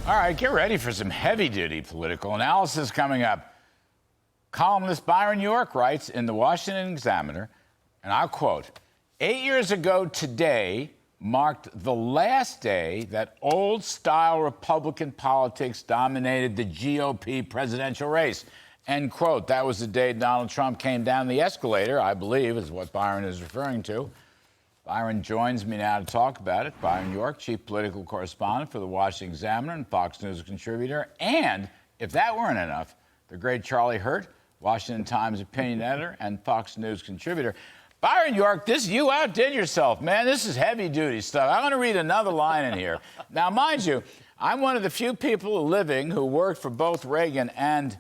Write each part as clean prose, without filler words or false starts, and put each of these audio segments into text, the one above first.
All right, get ready for some heavy-duty political analysis coming up. Columnist Byron York writes in the Washington Examiner, and I'll quote, 8 years ago today marked the last day that old-style Republican politics dominated the GOP presidential race. End quote. That was the day Donald Trump came down the escalator, I believe, is what Byron is referring to. Byron joins me now to talk about it. Byron York, chief political correspondent for the Washington Examiner and Fox News contributor. And, if that weren't enough, the great Charlie Hurt, Washington Times opinion editor and Fox News contributor. Byron York, you outdid yourself, man. This is heavy-duty stuff. I'm going to read another line in here. Now, mind you, I'm one of the few people living who worked for both Reagan and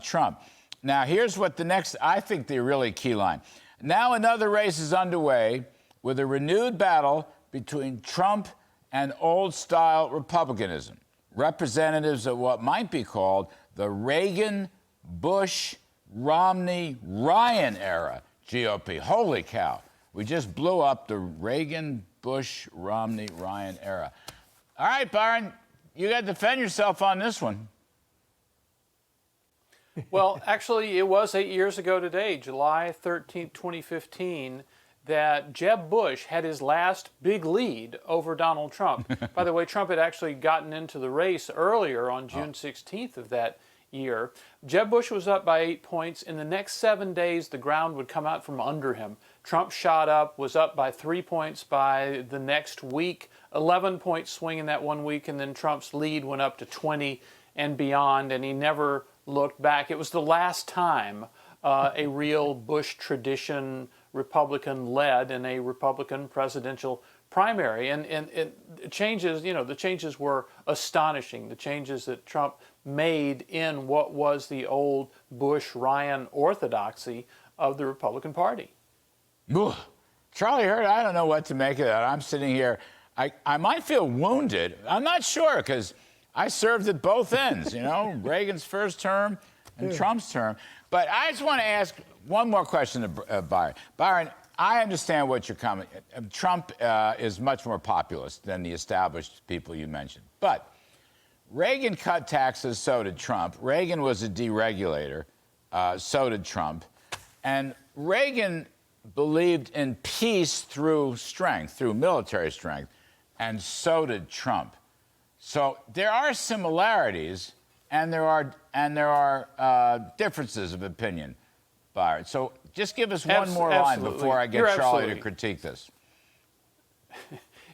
Trump. Now, here's what I think the really key line. Now another race is underway with a renewed battle between Trump and old-style republicanism, representatives of what might be called the Reagan, Bush, Romney, Ryan era GOP. Holy cow. We just blew up the Reagan, Bush, Romney, Ryan era. All right, Byron, you got to defend yourself on this one. Well, actually, it was 8 years ago today, July 13th, 2015, that Jeb Bush had his last big lead over Donald Trump. By the way, Trump had actually gotten into the race earlier on June 16th of that year. Jeb Bush was up by 8 points. In the next 7 days, the ground would come out from under him. Trump shot up, was up by 3 points by the next week, 11-point swing in that 1 week, and then Trump's lead went up to 20 and beyond, and he never looked back. It was the last time a real Bush tradition Republican led in a Republican presidential primary. And changes, the changes were astonishing. The changes that Trump made in what was the old Bush-Ryan orthodoxy of the Republican Party. Ooh. Charlie Hurt, I don't know what to make of that. I'm sitting here. I might feel wounded. I'm not sure because I served at both ends, Reagan's first term and Trump's term. But I just want to ask one more question to Byron. Byron, I understand what you're coming. Trump is much more populist than the established people you mentioned. But Reagan cut taxes, so did Trump. Reagan was a deregulator, so did Trump. And Reagan believed in peace through strength, through military strength, and so did Trump. So there are similarities, and there are differences of opinion, Byron. So just give us one more line before I get Charlie to critique this.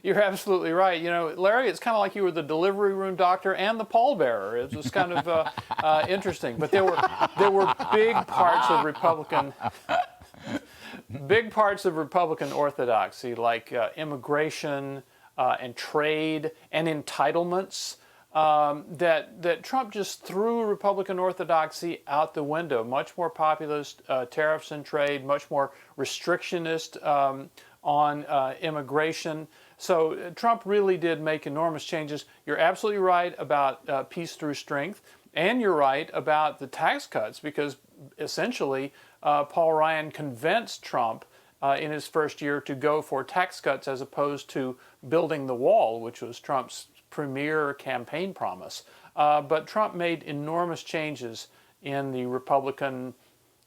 You're absolutely right. Larry, it's kind of like you were the delivery room doctor and the pallbearer. It was kind of interesting. But there were big parts of Republican orthodoxy, like immigration and trade and entitlements, that Trump just threw Republican orthodoxy out the window. Much more populist tariffs and trade, much more restrictionist on immigration. So Trump really did make enormous changes. You're absolutely right about peace through strength, and you're right about the tax cuts, because essentially Paul Ryan convinced Trump in his first year to go for tax cuts as opposed to building the wall, which was Trump's premier campaign promise. But Trump made enormous changes in the Republican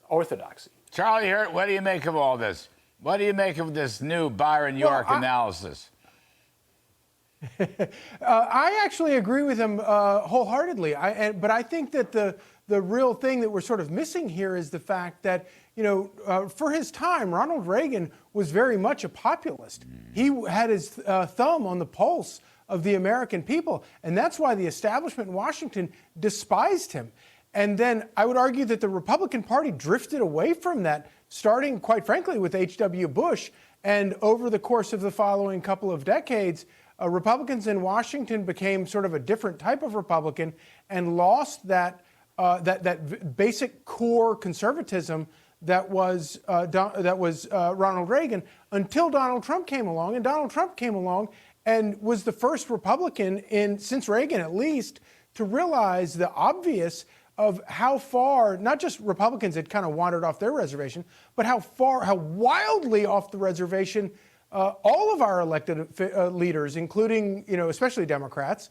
orthodoxy. Charlie Hurt, what do you make of all this? What do you make of this new Byron York analysis? I actually agree with him wholeheartedly. But I think that the real thing that we're sort of missing here is the fact that, for his time, Ronald Reagan was very much a populist. He had his thumb on the pulse of the American people, and that's why the establishment in Washington despised him. And then I would argue that the Republican Party drifted away from that, starting, quite frankly, with H.W. Bush. And over the course of the following couple of decades, Republicans in Washington became sort of a different type of Republican and lost that basic core conservatism that was Ronald Reagan, until Donald Trump came along. And Donald Trump came along and was the first Republican since Reagan at least to realize the obvious of how far not just Republicans had kind of wandered off their reservation, but how wildly off the reservation all of our elected leaders, including, especially Democrats,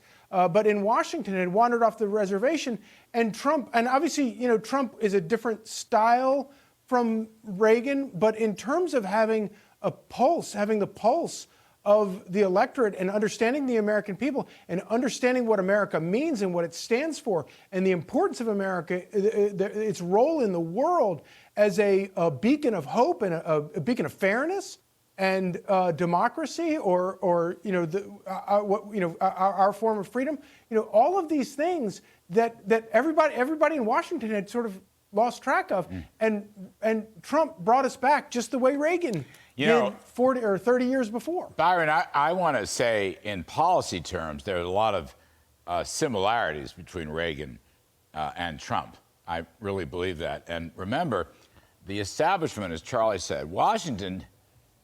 but in Washington had wandered off the reservation. And Trump, and obviously, Trump is a different style from Reagan, but in terms of having a pulse, having the pulse of the electorate and understanding the American people and understanding what America means and what it stands for and the importance of America, its role in the world as a beacon of hope and a beacon of fairness and democracy, or our form of freedom. All of these things that everybody in Washington had sort of lost track of, and Trump brought us back just the way Reagan did 40 or 30 years before. Byron, I want to say in policy terms, there are a lot of similarities between Reagan and Trump. I really believe that. And remember, the establishment, as Charlie said, Washington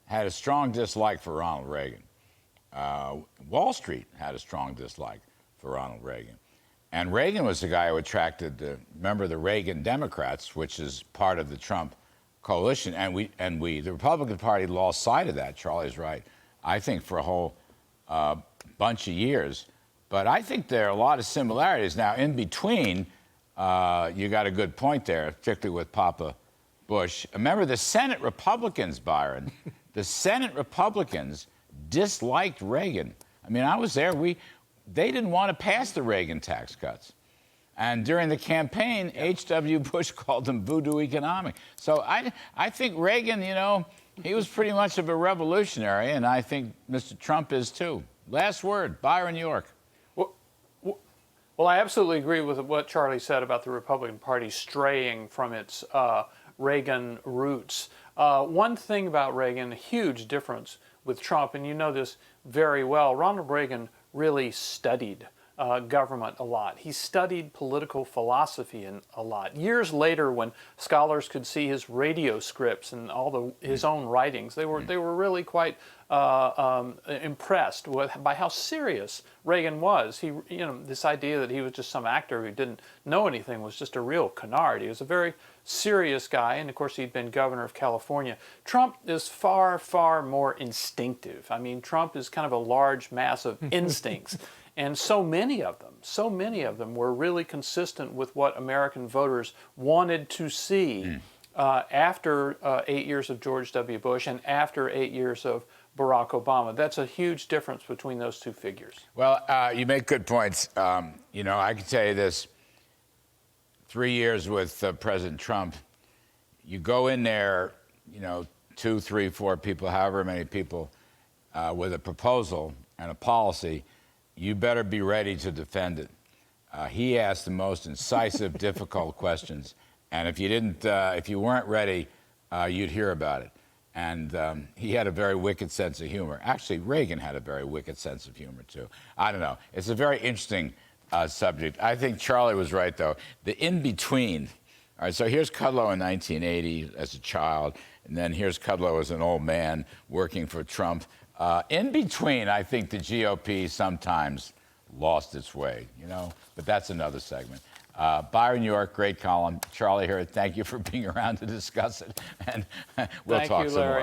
had a strong dislike for Ronald Reagan. Wall Street had a strong dislike for Ronald Reagan. And Reagan was the guy who attracted the Reagan Democrats, which is part of the Trump coalition. And the Republican Party lost sight of that. Charlie's right. I think for a whole bunch of years. But I think there are a lot of similarities. Now, in between, you got a good point there, particularly with Papa Bush. Remember the Senate Republicans, Byron. The Senate Republicans disliked Reagan. I mean, I was there. They didn't want to pass the Reagan tax cuts. And during the campaign, H.W. Bush called them voodoo economic. So I think Reagan, he was pretty much of a revolutionary, and I think Mr. Trump is too. Last word, Byron York. Well, I absolutely agree with what Charlie said about the Republican Party straying from its Reagan roots. One thing about Reagan, a huge difference with Trump, and you know this very well, Ronald Reagan really studied government a lot. He studied political philosophy a lot. Years later, when scholars could see his radio scripts and his own writings, they were really quite impressed by how serious Reagan was. This idea that he was just some actor who didn't know anything was just a real canard. He was a very serious guy, and of course he'd been governor of California. Trump is far, far more instinctive. I mean, Trump is kind of a large mass of instincts. And so many of them were really consistent with what American voters wanted to see after 8 years of George W. Bush and after 8 years of Barack Obama. That's a huge difference between those two figures. Well, you make good points. I can tell you this. 3 years with President Trump, you go in there, 2, 3, 4 people, however many people, with a proposal and a policy, you better be ready to defend it. He asked the most incisive, difficult questions, and if you weren't ready, you'd hear about it. And he had a very wicked sense of humor. Actually, Reagan had a very wicked sense of humor too. I don't know. It's a very interesting subject. I think Charlie was right though. The in-between. All right. So here's Kudlow in 1980 as a child, and then here's Kudlow as an old man working for Trump. In between, I think the GOP sometimes lost its way, but that's another segment. Byron York, great column. Charlie here, thank you for being around to discuss it. And we'll talk some more.